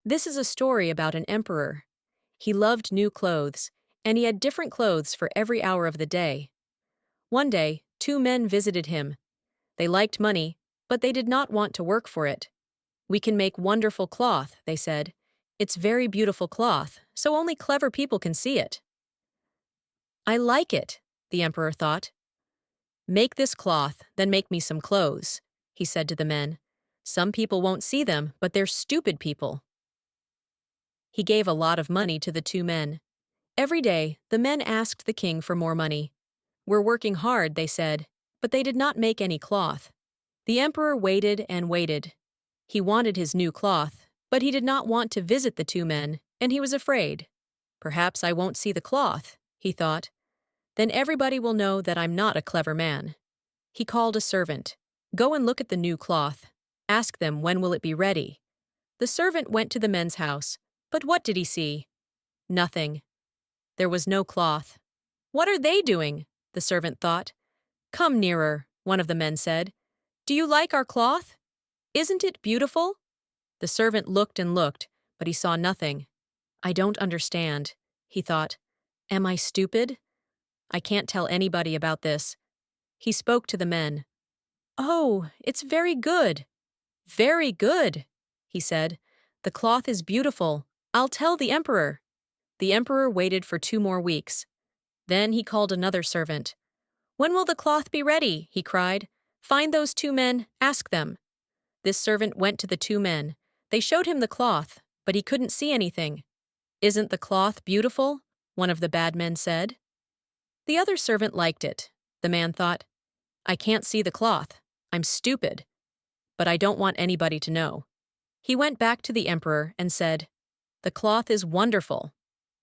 This is a story about an emperor. He loved new clothes, and he had different clothes for every hour of the day. One day, two men visited him. They liked money, but they did not want to work for it. "We can make wonderful cloth," they said. "It's very beautiful cloth, so only clever people can see it." "I like it," the emperor thought. "Make this cloth, then make me some clothes," he said to the men. "Some people won't see them, but they're stupid people." He gave a lot of money to the two men. Every day, the men asked the king for more money. "We're working hard," they said, but they did not make any cloth. The emperor waited and waited. He wanted his new cloth, but he did not want to visit the two men, and he was afraid. "Perhaps I won't see the cloth," he thought. "Then everybody will know that I'm not a clever man." He called a servant. "Go and look at the new cloth. Ask them when will it be ready." The servant went to the men's house, but what did he see? Nothing. There was no cloth. "What are they doing?" the servant thought. "Come nearer," one of the men said. "Do you like our cloth? Isn't it beautiful?" The servant looked and looked, but he saw nothing. "I don't understand," he thought. "Am I stupid? I can't tell anybody about this." He spoke to the men. "Oh, it's very good." "Very good," he said. "The cloth is beautiful. I'll tell the emperor." The emperor waited for 2 more weeks. Then he called another servant. "When will the cloth be ready?" he cried. "Find those 2 men, ask them." This servant went to the 2 men. They showed him the cloth, but he couldn't see anything. "Isn't the cloth beautiful?" one of the bad men said. The other servant liked it. The man thought, "I can't see the cloth. I'm stupid. But I don't want anybody to know." He went back to the emperor and said, "The cloth is wonderful."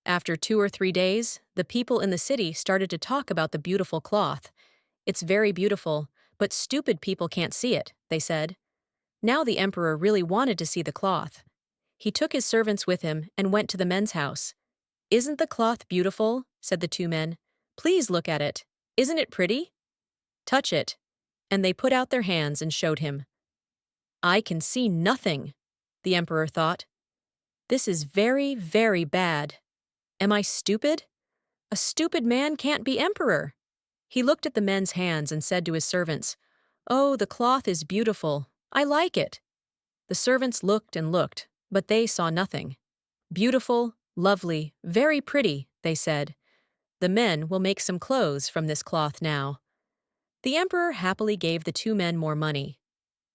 After 2 or 3 days, the people in the city started to talk about the beautiful cloth. "It's very beautiful, but stupid people can't see it," they said. Now the emperor really wanted to see the cloth. He took his servants with him and went to the men's house. "Isn't the cloth beautiful?" said the 2 men. "Please look at it. Isn't it pretty? Touch it." And they put out their hands and showed him. "I can see nothing," the emperor thought. "This is very, very bad. Am I stupid? A stupid man can't be emperor." He looked at the men's hands and said to his servants, "Oh, the cloth is beautiful. I like it." The servants looked and looked, but they saw nothing. "Beautiful, lovely, very pretty," they said. "The men will make some clothes from this cloth now." The emperor happily gave the 2 men more money.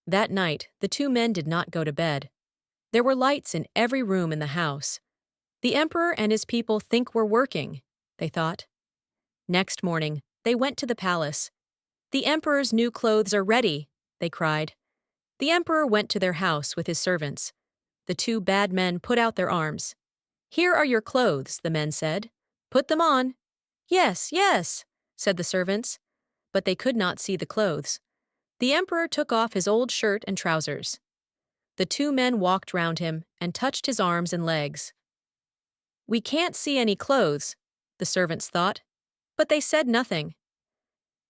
That night, the 2 men did not go to bed. There were lights in every room in the house. "The emperor and his people think we're working," they thought. Next morning, they went to the palace. "The emperor's new clothes are ready," they cried. The emperor went to their house with his servants. The 2 bad men put out their arms. "Here are your clothes," the men said. "Put them on." "Yes, yes," said the servants. But they could not see the clothes. The emperor took off his old shirt and trousers. The 2 men walked round him and touched his arms and legs. "We can't see any clothes," the servants thought, but they said nothing.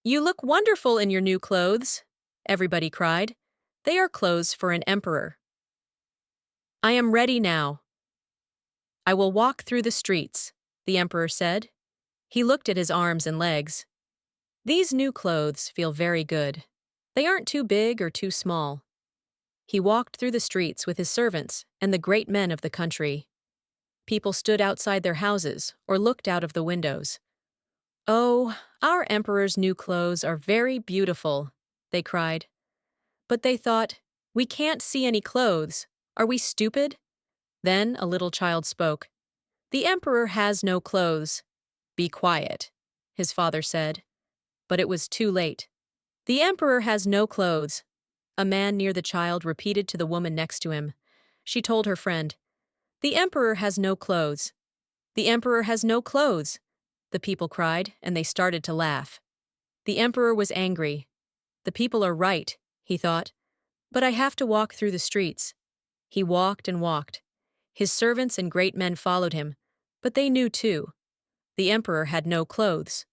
"You look wonderful in your new clothes," everybody cried. "They are clothes for an emperor." "I am ready now. I will walk through the streets," the emperor said. He looked at his arms and legs. "These new clothes feel very good. They aren't too big or too small." He walked through the streets with his servants and the great men of the country. People stood outside their houses or looked out of the windows. "Oh, our emperor's new clothes are very beautiful," they cried. But they thought, "We can't see any clothes. Are we stupid?" Then a little child spoke. "The emperor has no clothes." "Be quiet," his father said. But it was too late. "The emperor has no clothes," a man near the child repeated to the woman next to him. She told her friend, "The emperor has no clothes." "The emperor has no clothes," the people cried, and they started to laugh. The emperor was angry. "The people are right," he thought, "but I have to walk through the streets." He walked and walked. His servants and great men followed him, but they knew too. The emperor had no clothes.